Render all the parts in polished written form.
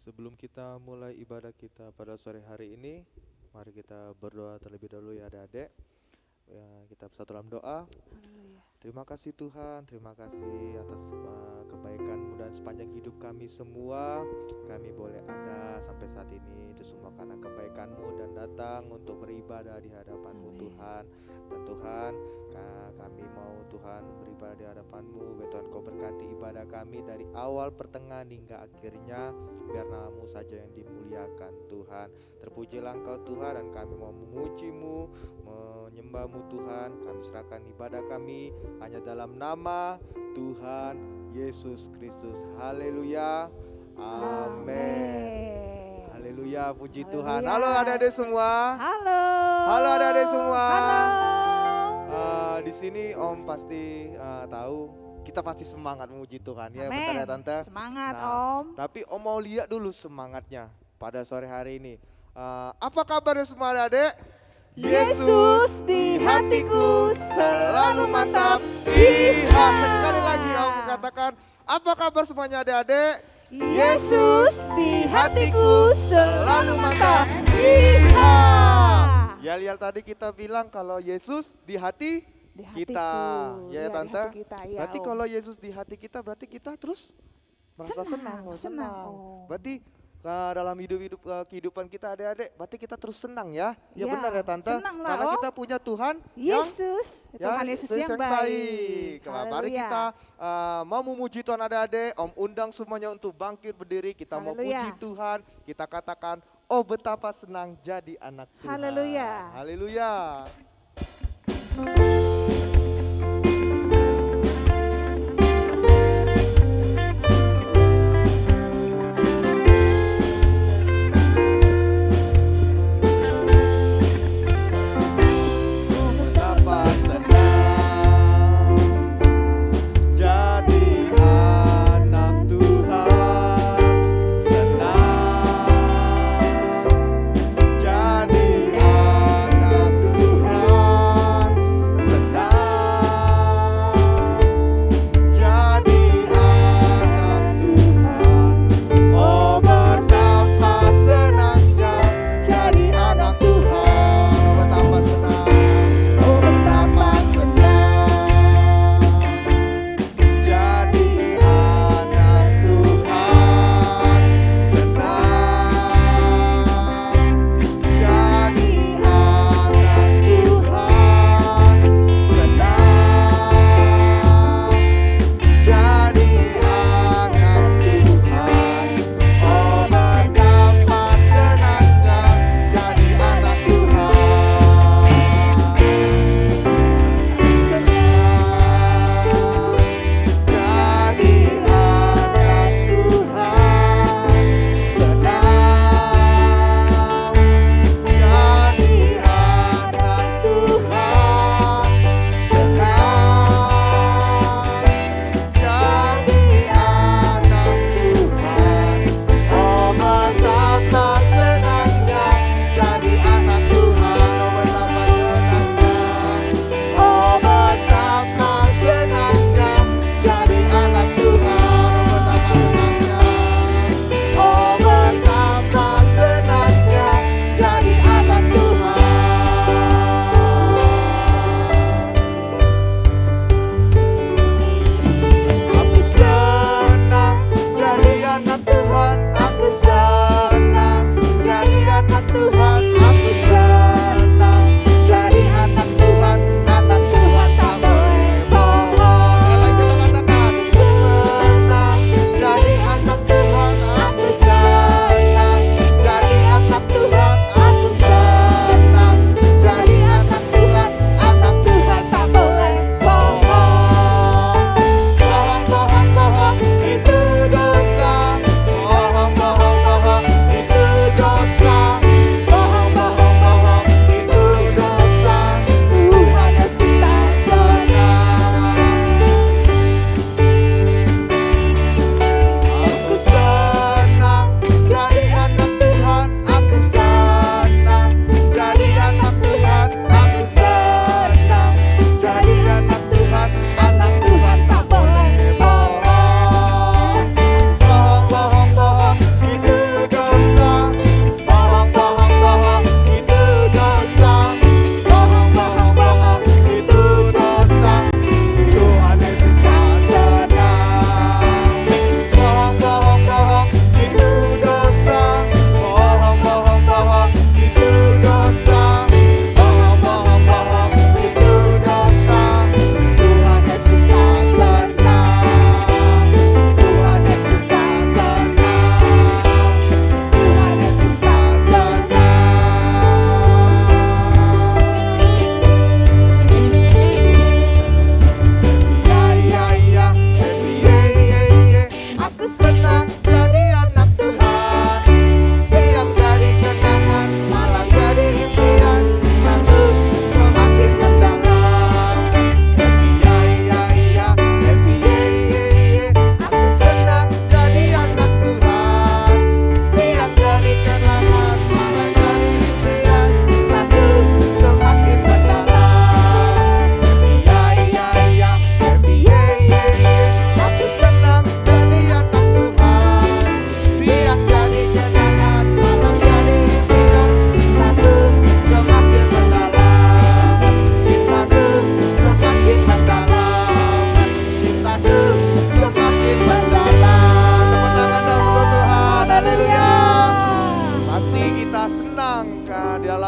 Sebelum kita mulai ibadah kita pada sore hari ini, mari kita berdoa terlebih dahulu ya adik-adik. Ya, kita bersatu dalam doa. Haleluya. Terima kasih Tuhan, terima kasih atas kebaikan-Mu dan sepanjang hidup kami semua. Kami boleh ada sampai saat ini, itu semua karena kebaikan-Mu dan datang untuk beribadah di hadapan-Mu Amin. Tuhan. Dan Tuhan, kami mau Tuhan beribadah di hadapan-Mu. Biar Tuhan Kau berkati ibadah kami dari awal, pertengahan hingga akhirnya. Biar nama-Mu saja yang dimuliakan Tuhan. Terpujilah Engkau Tuhan, dan kami mau memuji-Mu, menyembah-Mu Tuhan. Kami serahkan ibadah kami hanya dalam nama Tuhan Yesus Kristus. Haleluya. Amin. Haleluya, puji Tuhan. Haleluya. Halo adik-adik semua. Halo. Halo adik-adik semua. Halo. Di sini Om pasti tahu kita pasti semangat memuji Tuhan ya, betul ya Tante? Semangat Nah, Om. Tapi Om mau lihat dulu semangatnya pada sore hari ini. Apa kabarnya semua adik-adik? Yesus di hatiku selalu mantap. Sekali lagi Om katakan, apa kabar semuanya adik-adik? Yesus di hatiku selalu mantap. Ya lihat tadi kita bilang kalau Yesus di hati Di kita, hatiku. ya Di Tante. hati kita, ya, Berarti Om. kalau Yesus di hati kita, berarti kita terus merasa senang, Senang, Om. Berarti dalam kehidupan kita adik-adik, berarti kita terus senang ya. Ya, Ya, benar ya Tante. senang lah, Karena Om. kita punya Tuhan yang Yesus, Tuhan Yesus yang baik. Mari Haleluya. kita mau memuji Tuhan adik-adik. Om undang semuanya untuk bangkit berdiri. Kita mau Haleluya. puji Tuhan. Kita katakan, oh betapa senang jadi anak Tuhan. Haleluya. Haleluya. Betapa senang jadi anak Tuhan, senang jadi anak Tuhan, senang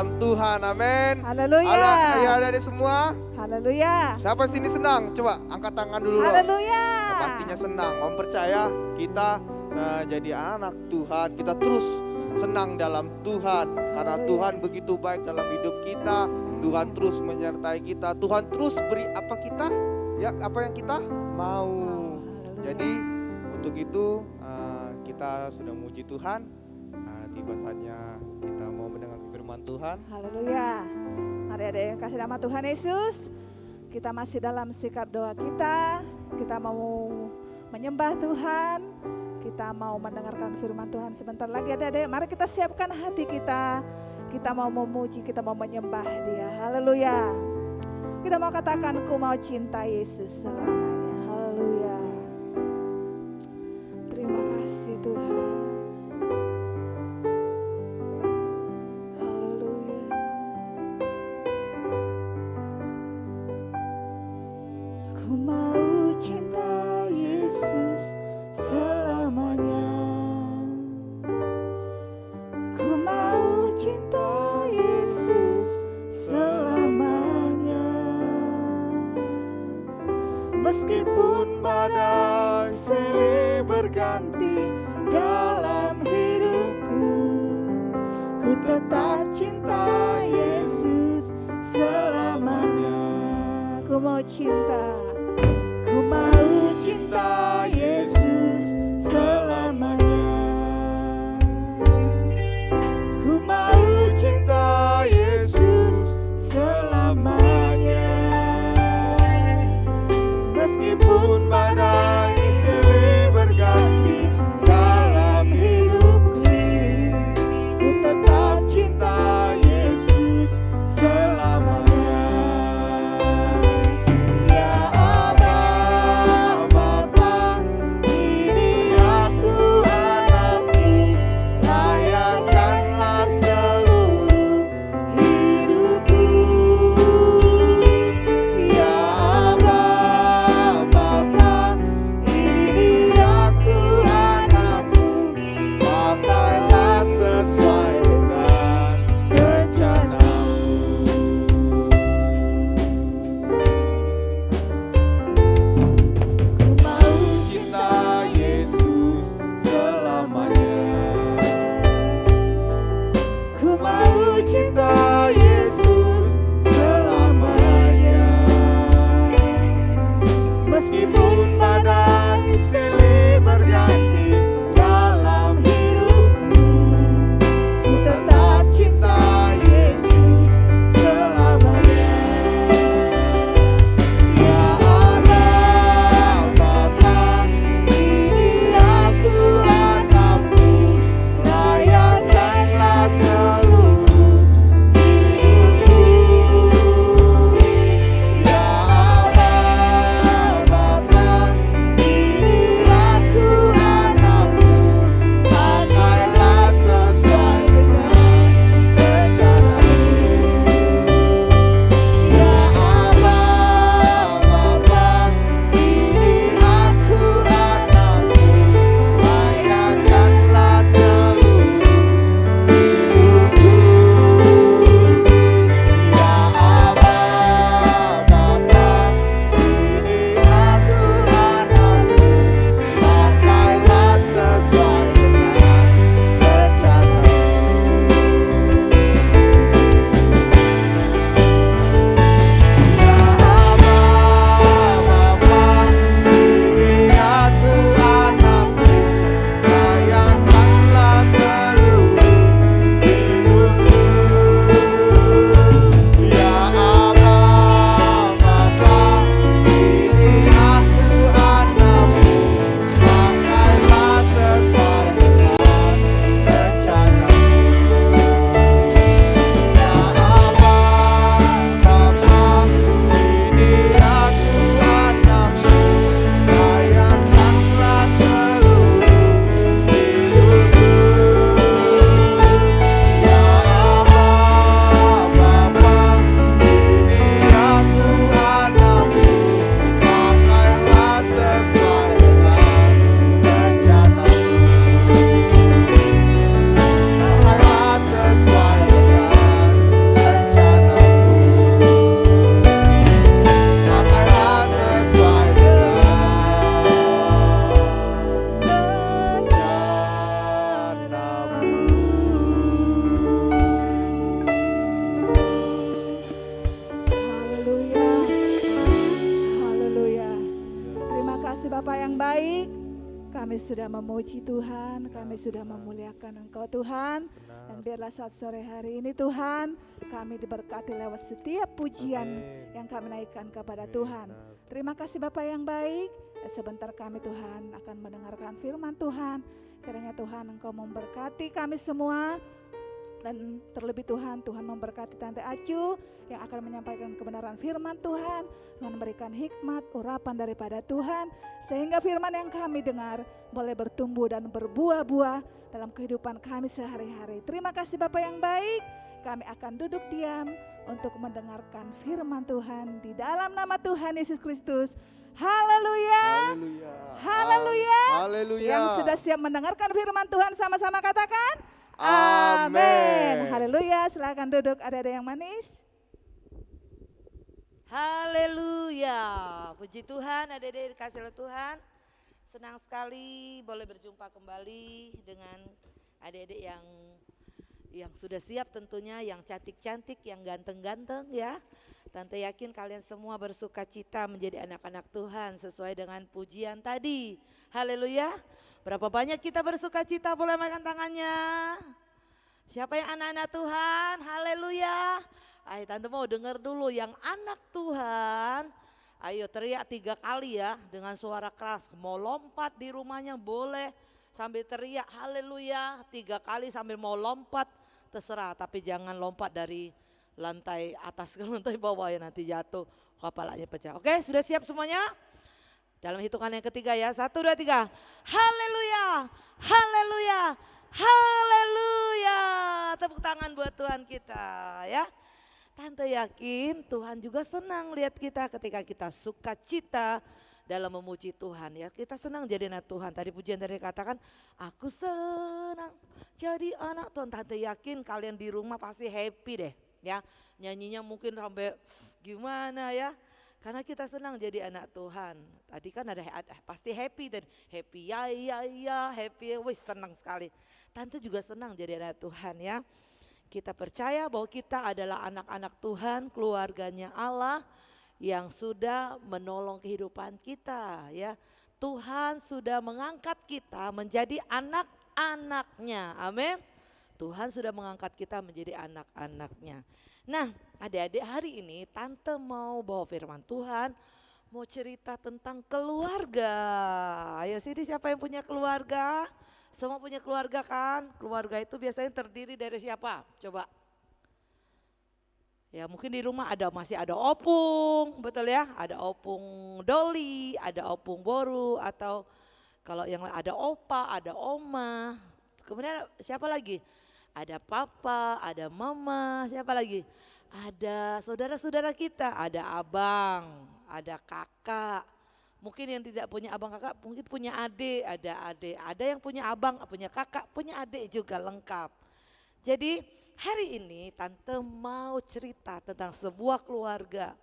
dalam Tuhan. Amin. Haleluya. Ayo adik-adik semua. Haleluya. Siapa sini senang? Coba angkat tangan dulu. Haleluya. Pastinya senang. Om percaya kita jadi anak Tuhan. Kita terus senang dalam Tuhan. Karena Haleluya. Tuhan begitu baik dalam hidup kita. Tuhan terus menyertai kita. Tuhan terus beri apa yang kita mau. Haleluya. Jadi untuk itu kita sudah memuji Tuhan. Tiba saatnya kita mau mendengar firman Tuhan. Haleluya. Mari ada yang kasih nama Tuhan Yesus. Kita masih dalam sikap doa kita. Kita mau menyembah Tuhan. Kita mau mendengarkan firman Tuhan sebentar lagi adik-adik. Mari kita siapkan hati kita. Kita mau memuji, kita mau menyembah Dia. Haleluya. Kita mau katakan, ku mau cinta Yesus selamanya. Haleluya. Terima kasih Tuhan. Ku mau cinta Yesus selamanya. Ku mau cinta Yesus selamanya. Meskipun badai silih berganti dalam hidupku, ku tetap cinta Yesus selamanya. Ku mau cinta. Ku mau cinta Yesus selamanya. Ku mau cinta Yesus selamanya. Meskipun badai silih berganti dalam hidupku, ku tetap cinta Yesus selamanya. Bapa yang baik. Kami sudah memuji Tuhan, kami sudah memuliakan Engkau Tuhan. Dan biarlah saat sore hari ini Tuhan, kami diberkati lewat setiap pujian yang kami naikkan kepada Tuhan. Terima kasih Bapa yang baik. Sebentar kami Tuhan akan mendengarkan firman Tuhan. Kiranya Tuhan Engkau memberkati kami semua. Dan terlebih Tuhan memberkati Tante Acu yang akan menyampaikan kebenaran firman Tuhan. Tuhan memberikan hikmat, urapan daripada Tuhan. Sehingga firman yang kami dengar boleh bertumbuh dan berbuah-buah dalam kehidupan kami sehari-hari. Terima kasih Bapa yang baik. Kami akan duduk diam untuk mendengarkan firman Tuhan di dalam nama Tuhan Yesus Kristus. Haleluya. Haleluya. Haleluya. Yang sudah siap mendengarkan firman Tuhan sama-sama katakan amin. Haleluya. Silakan duduk adik-adik yang manis. Haleluya. Puji Tuhan, adik-adik dikasih oleh Tuhan. Senang sekali boleh berjumpa kembali dengan adik-adik yang sudah siap tentunya, yang cantik-cantik, yang ganteng-ganteng ya. Tante yakin kalian semua bersuka cita menjadi anak-anak Tuhan sesuai dengan pujian tadi. Haleluya. Berapa banyak kita bersuka cita, boleh makan tangannya. Siapa yang anak-anak Tuhan? Haleluya. Ayo tante mau dengar dulu yang anak Tuhan. Ayo teriak 3 kali ya dengan suara keras. Mau lompat di rumahnya boleh sambil teriak haleluya 3 kali sambil mau lompat. Terserah, tapi jangan lompat dari lantai atas ke lantai bawah ya, nanti jatuh kepalanya pecah. Oke, sudah siap semuanya? Dalam hitungan yang ketiga ya, 1, 2, 3. Haleluya, haleluya, haleluya. Tepuk tangan buat Tuhan kita ya. Tante yakin Tuhan juga senang lihat kita ketika kita suka cita dalam memuji Tuhan ya. Kita senang jadi anak Tuhan. Tadi pujian tadi katakan, aku senang jadi anak Tuhan. Tante yakin kalian di rumah pasti happy deh ya. Nyanyinya mungkin sampai gimana ya. Karena kita senang jadi anak Tuhan. Tadi kan ada pasti happy dan happy ya happy. Wih senang sekali. Tante juga senang jadi anak Tuhan ya. Kita percaya bahwa kita adalah anak-anak Tuhan, keluarganya Allah yang sudah menolong kehidupan kita ya. Tuhan sudah mengangkat kita menjadi anak-anaknya. Amin. Tuhan sudah mengangkat kita menjadi anak-anaknya. Nah, adik-adik hari ini Tante mau bawa firman Tuhan, mau cerita tentang keluarga. Ayo sini siapa yang punya keluarga? Semua punya keluarga kan? Keluarga itu biasanya terdiri dari siapa? Coba. Ya mungkin di rumah masih ada opung, betul ya? Ada opung Doli, ada opung Boru, atau kalau yang ada opa, ada oma. Kemudian siapa lagi? Ada papa, ada mama, siapa lagi? Ada saudara-saudara kita, ada abang, ada kakak. Mungkin yang tidak punya abang kakak mungkin punya adik, ada yang punya abang, punya kakak, punya adik juga lengkap. Jadi hari ini Tante mau cerita tentang sebuah keluarga.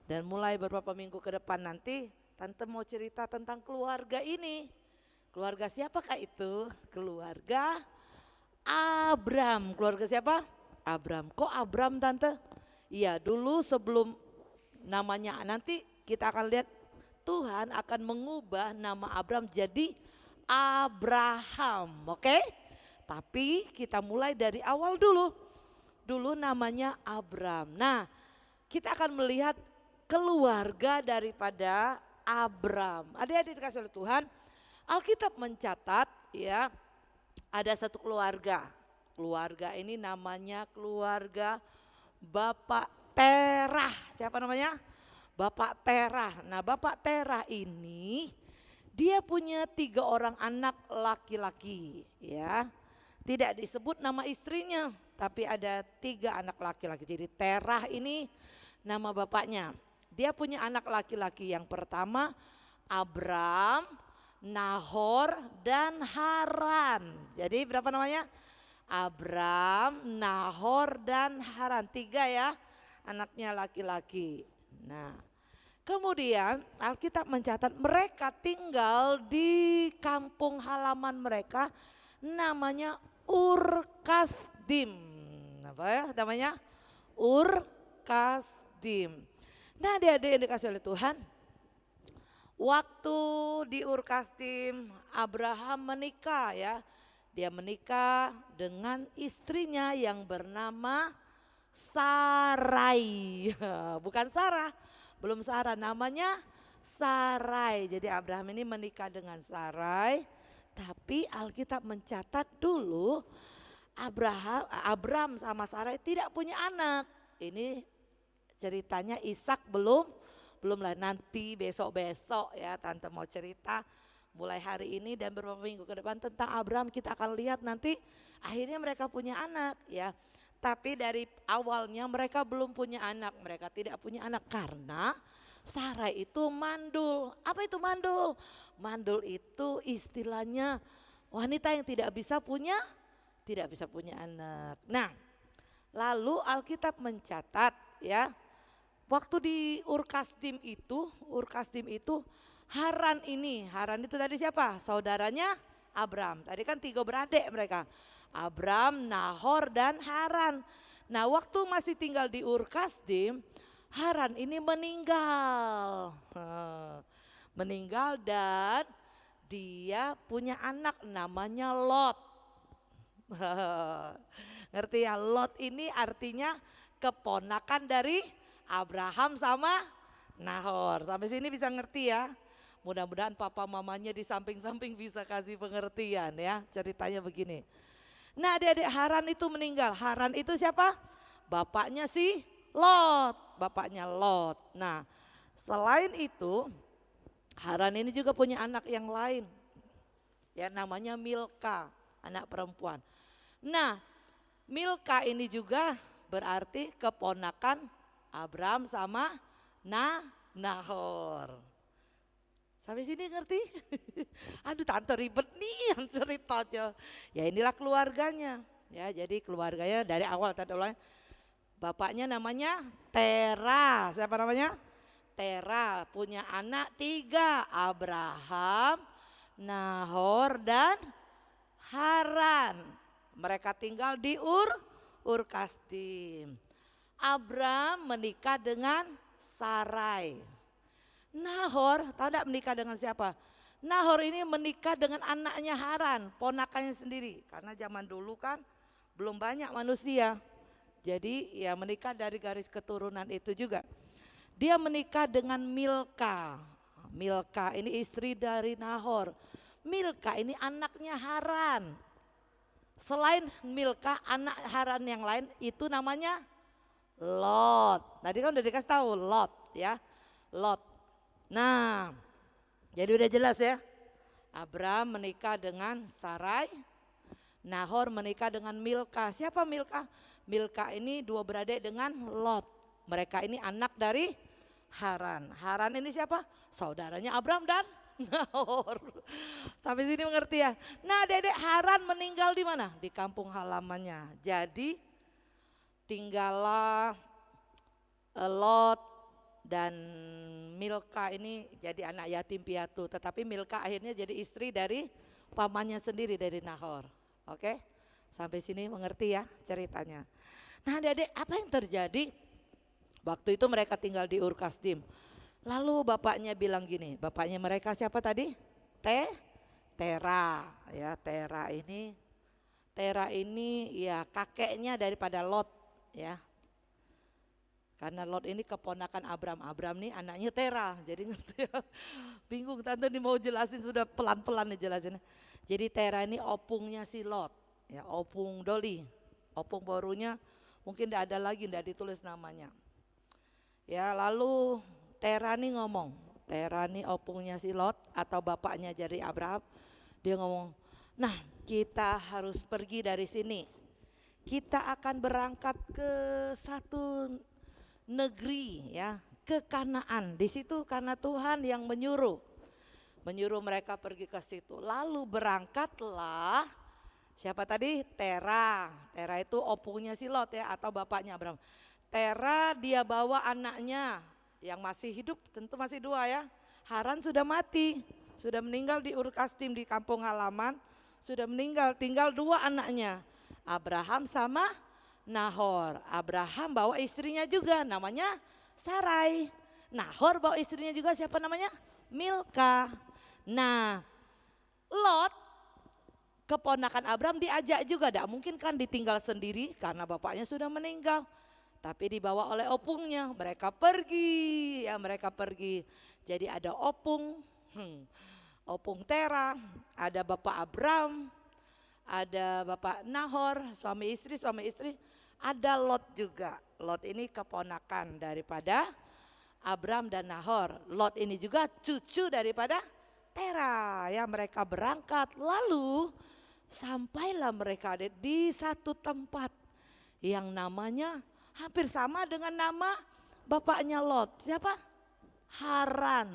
Dan mulai beberapa minggu ke depan nanti Tante mau cerita tentang keluarga ini. Keluarga siapakah itu? Keluarga Abram. Keluarga siapa? Abram. Kok Abram Tante? Iya dulu sebelum namanya nanti kita akan lihat Tuhan akan mengubah nama Abram jadi Abraham, oke? Tapi kita mulai dari awal dulu. Dulu namanya Abram. Nah, kita akan melihat keluarga daripada Abram. Adik-adik dikasih oleh Tuhan, Alkitab mencatat ya ada satu keluarga. Keluarga ini namanya keluarga Bapak Terah. Siapa namanya? Bapak Terah. Nah Bapak Terah ini dia punya 3 orang anak laki-laki ya. Tidak disebut nama istrinya tapi ada 3 anak laki-laki. Jadi Terah ini nama bapaknya. Dia punya anak laki-laki yang pertama Abram, Nahor dan Haran. Jadi berapa namanya? Abram, Nahor dan Haran. 3 ya anaknya laki-laki. Nah, kemudian Alkitab mencatat mereka tinggal di kampung halaman mereka namanya Ur Kasdim. Apa ya namanya? Ur Kasdim. Nah, adik-adik yang dikasih oleh Tuhan, Waktu di Ur Kasdim Abraham menikah ya. Dia menikah dengan istrinya yang bernama Sarai. Bukan Sarah, belum Sarah, namanya Sarai. Jadi Abraham ini menikah dengan Sarai. Tapi Alkitab mencatat dulu Abram sama Sarai tidak punya anak. Ini ceritanya Ishak belum lah, nanti besok-besok ya tante mau cerita mulai hari ini dan beberapa minggu ke depan tentang Abraham. Kita akan lihat nanti akhirnya mereka punya anak ya. Tapi dari awalnya mereka belum punya anak, mereka tidak punya anak karena Sarai itu mandul. Apa itu mandul? Mandul itu istilahnya wanita yang tidak bisa punya anak. Nah, lalu Alkitab mencatat ya, waktu di Ur Kasdim itu Haran itu tadi siapa? Saudaranya Abram. Tadi kan 3 beradik mereka. Abram, Nahor dan Haran. Nah, waktu masih tinggal di Ur Kasdim, Haran ini meninggal. Meninggal dan dia punya anak namanya Lot. Ngerti ya, Lot ini artinya keponakan dari Abraham sama Nahor. Sampai sini bisa ngerti ya. Mudah-mudahan papa mamanya di samping-samping bisa kasih pengertian ya. Ceritanya begini. Nah, adik-adik, Haran itu meninggal. Haran itu siapa? Bapaknya si Lot. Bapaknya Lot. Nah, selain itu Haran ini juga punya anak yang lain. Ya, namanya Milka, anak perempuan. Nah, Milka ini juga berarti keponakan Abram sama Nahor. Sampai sini ngerti? Aduh, tante ribet nih yang ceritanya. Ya inilah keluarganya. Ya, jadi keluarganya dari awal tante ulang. Bapaknya namanya Tera. Siapa namanya? Tera. Punya anak 3, Abraham, Nahor dan Haran. Mereka tinggal di Ur Kasdim. Abram menikah dengan Sarai. Nahor, tahu tidak menikah dengan siapa? Nahor ini menikah dengan anaknya Haran, ponakannya sendiri. Karena zaman dulu kan belum banyak manusia. Jadi ya menikah dari garis keturunan itu juga. Dia menikah dengan Milka. Milka ini istri dari Nahor. Milka ini anaknya Haran. Selain Milka, anak Haran yang lain itu namanya Lot. Tadi kan udah dikasih tahu Lot ya. Lot. Nah, jadi udah jelas ya. Abram menikah dengan Sarai, Nahor menikah dengan Milka. Siapa Milka? Milka ini 2 beradik dengan Lot. Mereka ini anak dari Haran. Haran ini siapa? Saudaranya Abram dan Nahor. Sampai sini mengerti ya. Nah, dedek Haran meninggal di mana? Di kampung halamannya. Jadi tinggallah Lot dan Milka ini jadi anak yatim piatu. Tetapi Milka akhirnya jadi istri dari pamannya sendiri, dari Nahor. Oke, sampai sini mengerti ya ceritanya. Nah, adik-adik, apa yang terjadi? Waktu itu mereka tinggal di Ur Kasdim. Lalu bapaknya bilang gini, bapaknya mereka siapa tadi? Tera. Ya, Tera ini ya kakeknya daripada Lot ya. Karena Lot ini keponakan Abram. Abram nih anaknya Tera. Jadi ngerti ya. Bingung tante nih mau jelasin, sudah pelan-pelan nih jelasin. Jadi Tera ini opungnya si Lot. Ya, opung Doli. Opung barunya mungkin tidak ada lagi, tidak ditulis namanya. Ya, lalu Tera nih ngomong. Tera nih opungnya si Lot atau bapaknya dari Abraham. Dia ngomong, nah kita harus pergi dari sini. Kita akan berangkat ke satu negeri ya, ke Kanaan. Di situ karena Tuhan yang menyuruh mereka pergi ke situ. Lalu berangkatlah siapa tadi? Tera itu opungnya si Lot ya, atau bapaknya Abraham. Tera dia bawa anaknya yang masih hidup, tentu masih 2 ya. Haran sudah mati, sudah meninggal di Ur Kasdim di kampung halaman, sudah meninggal, tinggal 2 anaknya, Abraham sama Nahor. Abraham bawa istrinya juga namanya Sarai. Nahor bawa istrinya juga siapa namanya? Milka. Nah, Lot keponakan Abram diajak juga, tidak mungkin kan ditinggal sendiri karena bapaknya sudah meninggal. Tapi dibawa oleh opungnya, mereka pergi, ya mereka pergi. Jadi ada opung, opung Tera, ada bapak Abram, ada bapak Nahor, suami istri, ada Lot juga. Lot ini keponakan daripada Abram dan Nahor. Lot ini juga cucu daripada Tera, ya mereka berangkat. Lalu sampailah mereka di satu tempat yang namanya hampir sama dengan nama bapaknya Lot. Siapa? Haran.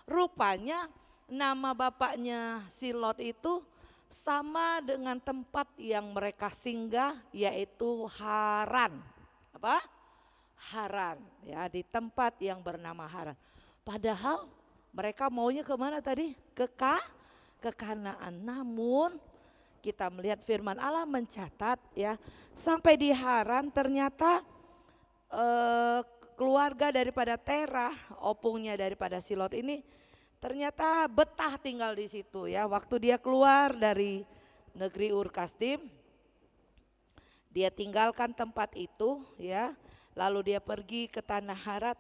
Rupanya nama bapaknya si Lot itu sama dengan tempat yang mereka singgah, yaitu Haran. Apa? Haran, ya, di tempat yang bernama Haran. Padahal mereka maunya kemana tadi? Ke Kanaan. Namun kita melihat firman Allah mencatat, ya, sampai di Haran ternyata keluarga daripada Terah, opungnya daripada si Lot ini ternyata betah tinggal di situ, ya. Waktu dia keluar dari negeri Ur Kasdim, dia tinggalkan tempat itu, ya. Lalu dia pergi ke tanah Haran.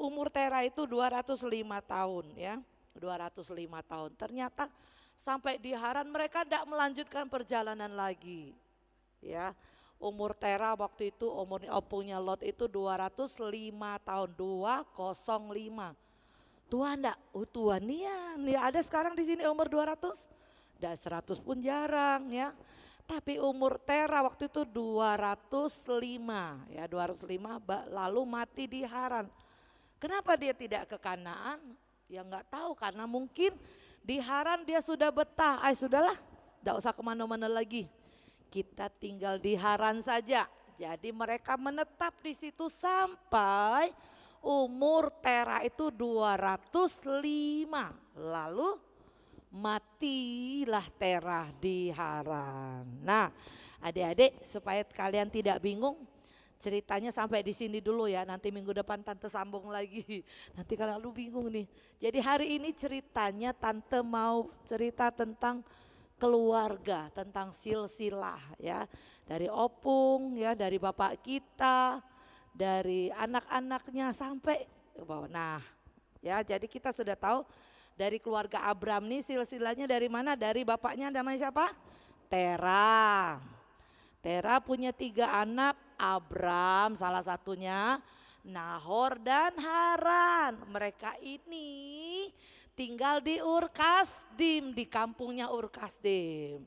Umur Terah itu 205 tahun, ya. 205 tahun. Ternyata sampai di Haran mereka tidak melanjutkan perjalanan lagi, ya. Umur Terah waktu itu, umur opungnya Lot itu 205 tahun, 205. Tua enggak? Tua nian. Ya ada sekarang di sini umur 200? Dan 100 pun jarang, ya. Tapi umur Terah waktu itu 205, ya 205, lalu mati di Haran. Kenapa dia tidak ke Kanaan? Ya enggak tahu, karena mungkin di Haran dia sudah betah. Sudahlah, enggak usah kemana-mana lagi. Kita tinggal di Haran saja. Jadi mereka menetap di situ sampai umur Terah itu 205. Lalu matilah Terah di Haran. Nah, adik-adik, supaya kalian tidak bingung, ceritanya sampai di sini dulu ya. Nanti minggu depan Tante sambung lagi. Nanti kalau lu bingung nih. Jadi hari ini ceritanya Tante mau cerita tentang keluarga, tentang silsilah, ya. Dari opung, ya, dari bapak kita, dari anak-anaknya sampai bawah. Nah, ya, jadi kita sudah tahu dari keluarga Abram nih silsilahnya dari mana? Dari bapaknya namanya siapa? Terah. Terah punya 3 anak, Abram salah satunya, Nahor dan Haran. Mereka ini tinggal di Ur Kasdim, di kampungnya Ur Kasdim.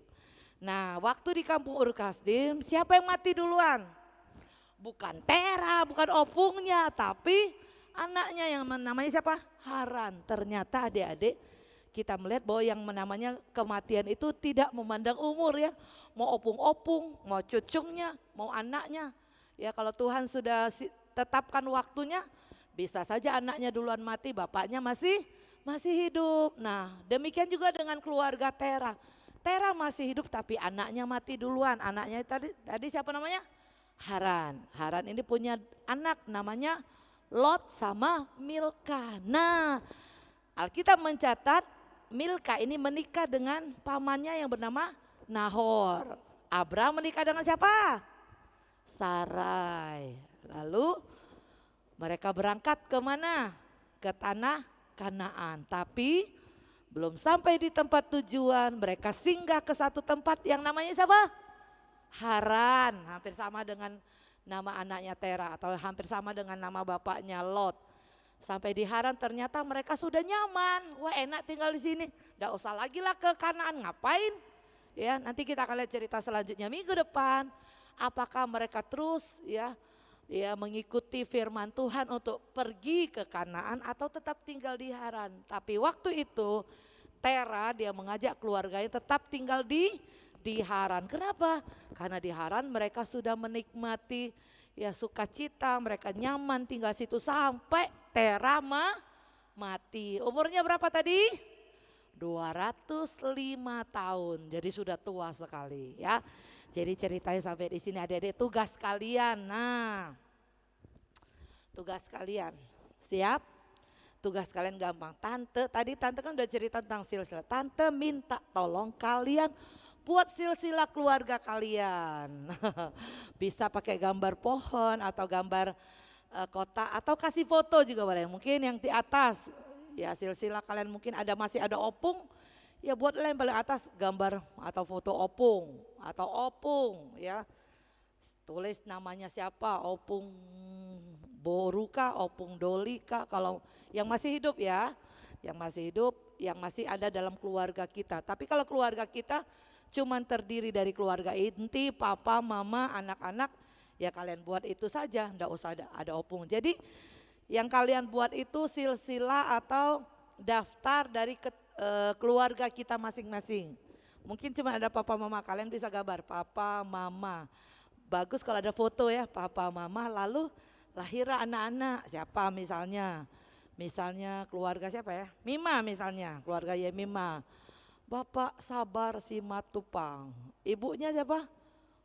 Nah, waktu di kampung Ur Kasdim, siapa yang mati duluan? Bukan Terah, bukan opungnya, tapi anaknya yang namanya siapa? Haran. Ternyata adik-adik kita melihat bahwa yang namanya kematian itu tidak memandang umur, ya. Mau opung-opung, mau cucunya, mau anaknya. Ya kalau Tuhan sudah tetapkan waktunya, bisa saja anaknya duluan mati, bapaknya masih hidup. Nah, demikian juga dengan keluarga Terah. Terah masih hidup tapi anaknya mati duluan. Anaknya tadi siapa namanya? Haran. Haran ini punya anak namanya Lot sama Milka. Nah, Alkitab mencatat Milka ini menikah dengan pamannya yang bernama Nahor. Abram menikah dengan siapa? Sarai. Lalu mereka berangkat ke mana? Ke tanah Kanaan. Tapi belum sampai di tempat tujuan, mereka singgah ke satu tempat yang namanya siapa? Haran. Hampir sama dengan nama anaknya Terah atau hampir sama dengan nama bapaknya Lot. Sampai di Haran ternyata mereka sudah nyaman. Wah, enak tinggal di sini. Nggak usah lagi lah ke Kanaan, ngapain? Ya, nanti kita akan lihat cerita selanjutnya minggu depan. Apakah mereka terus ya mengikuti firman Tuhan untuk pergi ke Kanaan atau tetap tinggal di Haran. Tapi waktu itu Terah dia mengajak keluarganya tetap tinggal di Haran. Kenapa? Karena di Haran mereka sudah menikmati ya sukacita, mereka nyaman tinggal situ sampai Terah mati. Umurnya berapa tadi? 205 tahun. Jadi sudah tua sekali, ya. Jadi ceritanya sampai di sini, adik-adik, tugas kalian. Nah, tugas kalian. Siap? tugas kalian gampang. Tadi tante kan udah cerita tentang silsilah. Tante minta tolong kalian buat silsilah keluarga kalian. Bisa pakai gambar pohon atau gambar kotak atau kasih foto juga boleh. Mungkin yang di atas ya silsilah kalian mungkin masih ada opung, ya buatlah yang paling atas gambar atau foto opung ya. Tulis namanya siapa, Opung Boruka, Opung Dolika, kalau yang masih hidup ya, yang masih hidup, yang masih ada dalam keluarga kita. Tapi kalau keluarga kita cuman terdiri dari keluarga inti, papa, mama, anak-anak, ya kalian buat itu saja, enggak usah ada opung. Jadi yang kalian buat itu silsilah atau daftar dari keluarga kita masing-masing. Mungkin cuma ada papa mama, kalian bisa gambar papa mama. Bagus kalau ada foto ya papa mama, lalu lahirlah anak-anak siapa misalnya. Misalnya keluarga siapa ya? Mima misalnya, keluarga Yemima. Bapak Sabar Simatupang. Ibunya siapa?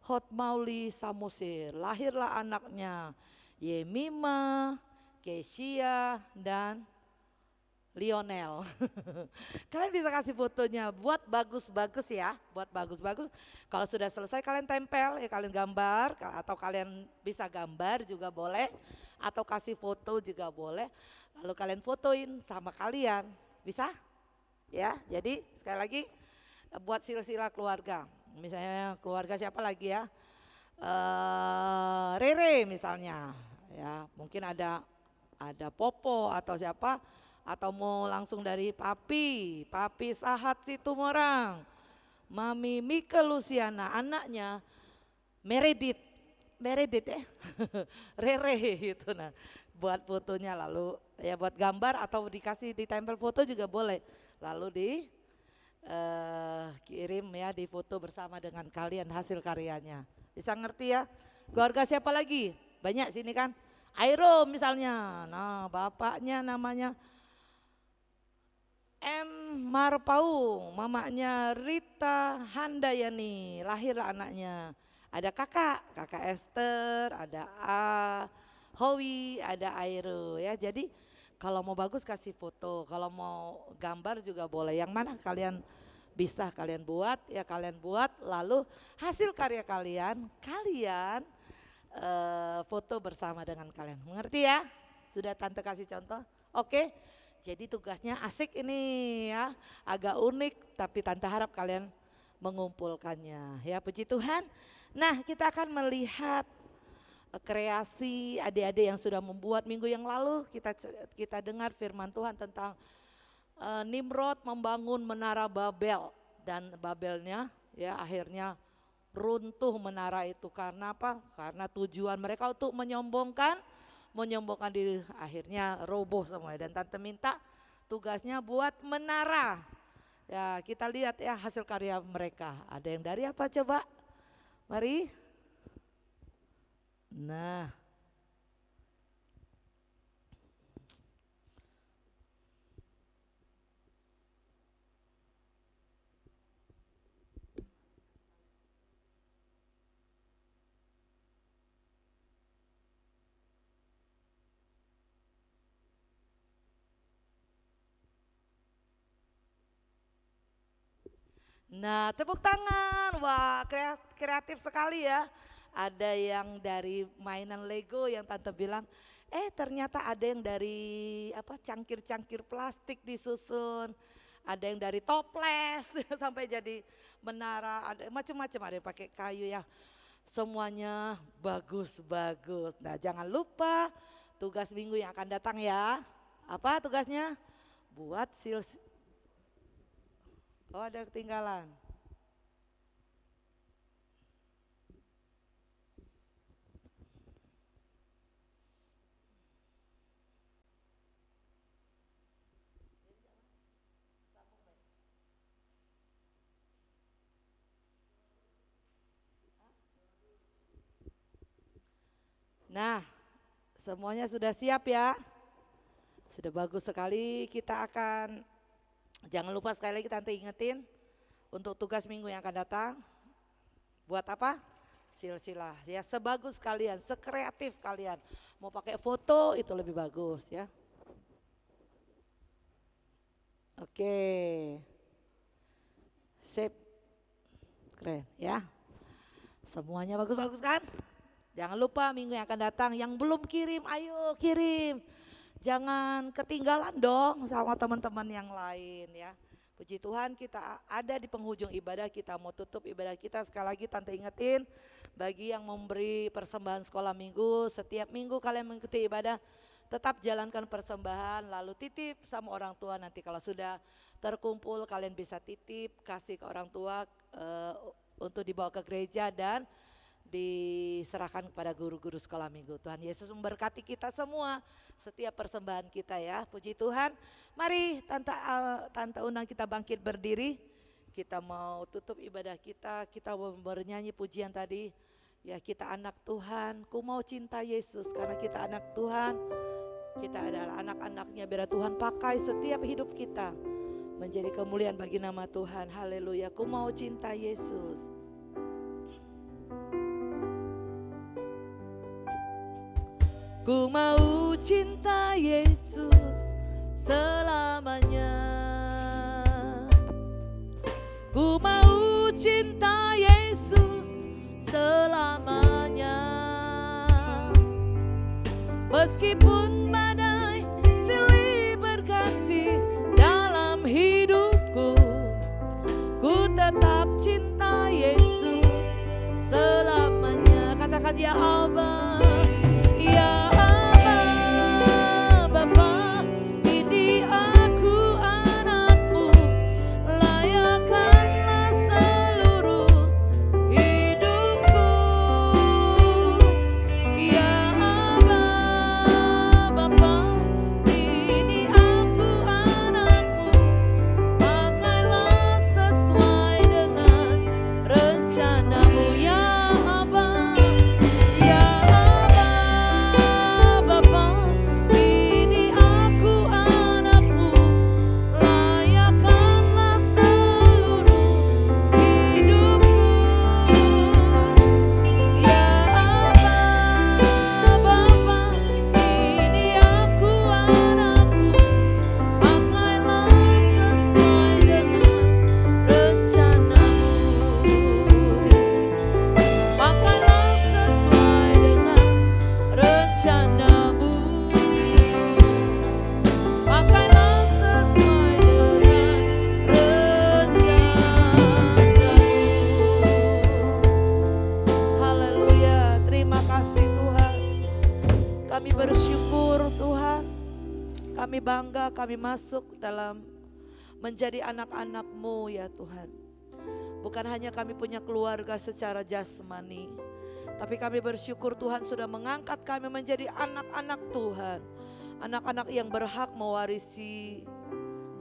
Hotmauli Samosir. Lahirlah anaknya Yemima, Kesia dan Lionel. Kalian bisa kasih fotonya, buat bagus-bagus ya, buat bagus-bagus. Kalau sudah selesai kalian tempel, ya kalian gambar, atau kalian bisa gambar juga boleh, atau kasih foto juga boleh. Lalu kalian fotoin sama kalian, bisa? Ya, jadi sekali lagi buat silsilah keluarga. Misalnya keluarga siapa lagi ya? Rere misalnya, ya mungkin ada Popo atau siapa, atau mau langsung dari Papi Sahat Situmorang, Mami Mika Luciana, anaknya Meredith ya, Rere itu. Nah buat fotonya, lalu ya buat gambar atau dikasih ditempel foto juga boleh, lalu kirim ya, di foto bersama dengan kalian hasil karyanya. Bisa ngerti ya? Keluarga siapa lagi? Banyak sini kan. Airo misalnya, nah bapaknya namanya M. Marpaung, mamanya Rita Handayani, lahir anaknya. Ada kakak Esther, ada Howie, ada Airo ya. Jadi kalau mau bagus kasih foto, kalau mau gambar juga boleh. Yang mana kalian bisa kalian buat, ya kalian buat, lalu hasil karya kalian foto bersama dengan kalian. Mengerti ya? Sudah tante kasih contoh? Oke. Jadi tugasnya asik ini ya, agak unik tapi tante harap kalian mengumpulkannya ya, puji Tuhan. Nah kita akan melihat kreasi adik-adik yang sudah membuat. Minggu yang lalu kita dengar firman Tuhan tentang Nimrod membangun menara Babel, dan Babelnya ya akhirnya runtuh menara itu. Karena apa? Karena tujuan mereka untuk menyombongkan diri, akhirnya roboh semua. Dan tante minta tugasnya buat menara. Ya kita lihat ya hasil karya mereka. Ada yang dari apa coba? Mari. Nah. Nah, tepuk tangan. Wah, kreatif sekali ya. Ada yang dari mainan Lego yang tante bilang, ternyata ada yang dari cangkir-cangkir plastik disusun. Ada yang dari toples sampai jadi menara, ada macam-macam, ada yang pakai kayu ya. Semuanya bagus-bagus. Nah, jangan lupa tugas minggu yang akan datang ya. Apa tugasnya? Buat Oh, ada ketinggalan. Nah, semuanya sudah siap ya? Sudah bagus sekali. Kita akan, jangan lupa sekali lagi tante ingetin, untuk tugas minggu yang akan datang, buat apa? Silsilah ya, sebagus kalian, sekreatif kalian. Mau pakai foto itu lebih bagus ya. Oke. Sip. Keren ya. Semuanya bagus-bagus kan? Jangan lupa minggu yang akan datang yang belum kirim, ayo kirim. Jangan ketinggalan dong sama teman-teman yang lain ya. Puji Tuhan kita ada di penghujung ibadah, kita mau tutup ibadah kita. Sekali lagi Tante ingetin bagi yang memberi persembahan sekolah minggu, setiap minggu kalian mengikuti ibadah, tetap jalankan persembahan lalu titip sama orang tua. Nanti kalau sudah terkumpul kalian bisa titip, kasih ke orang tua untuk dibawa ke gereja dan diserahkan kepada guru-guru sekolah minggu. Tuhan Yesus memberkati kita semua setiap persembahan kita ya. Puji Tuhan. Mari Tante undang kita bangkit berdiri. Kita mau tutup ibadah kita. Kita mau bernyanyi pujian tadi. Ya kita anak Tuhan. Ku mau cinta Yesus karena kita anak Tuhan. Kita adalah anak-anaknya. Biar Tuhan pakai setiap hidup kita menjadi kemuliaan bagi nama Tuhan. Haleluya. Ku mau cinta Yesus. Ku mau cinta Yesus selamanya. Ku mau cinta Yesus selamanya. Meskipun badai silih berganti dalam hidupku, ku tetap cinta Yesus selamanya. Katakan ya Allah, ya Bapa, ini aku anakmu, layakkanlah seluruh hidupku. Ya Bapa, ini aku anakmu, pakailah sesuai dengan rencanamu. Ya Bapa, ini aku anakmu, layakkanlah seluruh hidupku. Ya Bapa, ini aku anakmu, pakailah sesuai dengan rencanamu. Pakailah sesuai dengan rencanamu. Pakailah sesuai dengan rencanamu. Haleluya, terima kasih Tuhan. Kami bersyukur Tuhan. Kami bangga kami masuk dalam menjadi anak-anak-Mu ya Tuhan. Bukan hanya kami punya keluarga secara jasmani, tapi kami bersyukur Tuhan sudah mengangkat kami menjadi anak-anak Tuhan. Anak-anak yang berhak mewarisi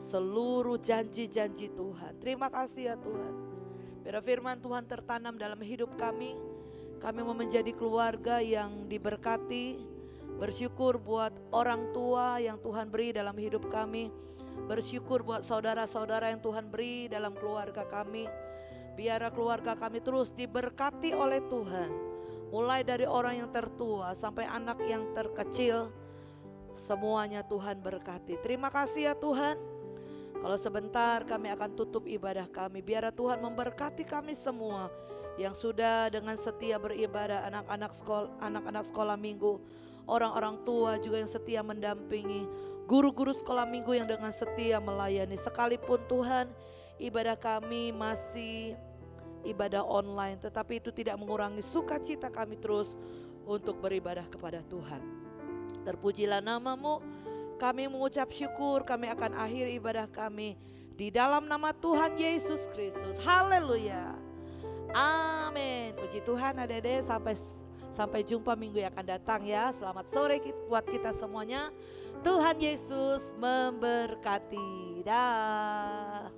seluruh janji-janji Tuhan. Terima kasih ya Tuhan. Biar firman Tuhan tertanam dalam hidup kami. Kami mau menjadi keluarga yang diberkati. Bersyukur buat orang tua yang Tuhan beri dalam hidup kami. Bersyukur buat saudara-saudara yang Tuhan beri dalam keluarga kami. Biar keluarga kami terus diberkati oleh Tuhan. Mulai dari orang yang tertua sampai anak yang terkecil. Semuanya Tuhan berkati. Terima kasih ya Tuhan. Kalau sebentar kami akan tutup ibadah kami. Biar Tuhan memberkati kami semua yang sudah dengan setia beribadah, anak-anak sekolah minggu, orang-orang tua juga yang setia mendampingi, guru-guru sekolah minggu yang dengan setia melayani. Sekalipun Tuhan ibadah kami masih ibadah online, tetapi itu tidak mengurangi sukacita kami terus untuk beribadah kepada Tuhan. Terpujilah nama-Mu, kami mengucap syukur, kami akan akhiri ibadah kami di dalam nama Tuhan Yesus Kristus. Haleluya. Amin. Puji Tuhan adik-adik, sampai jumpa minggu yang akan datang ya. Selamat sore buat kita semuanya. Tuhan Yesus memberkati. Dah.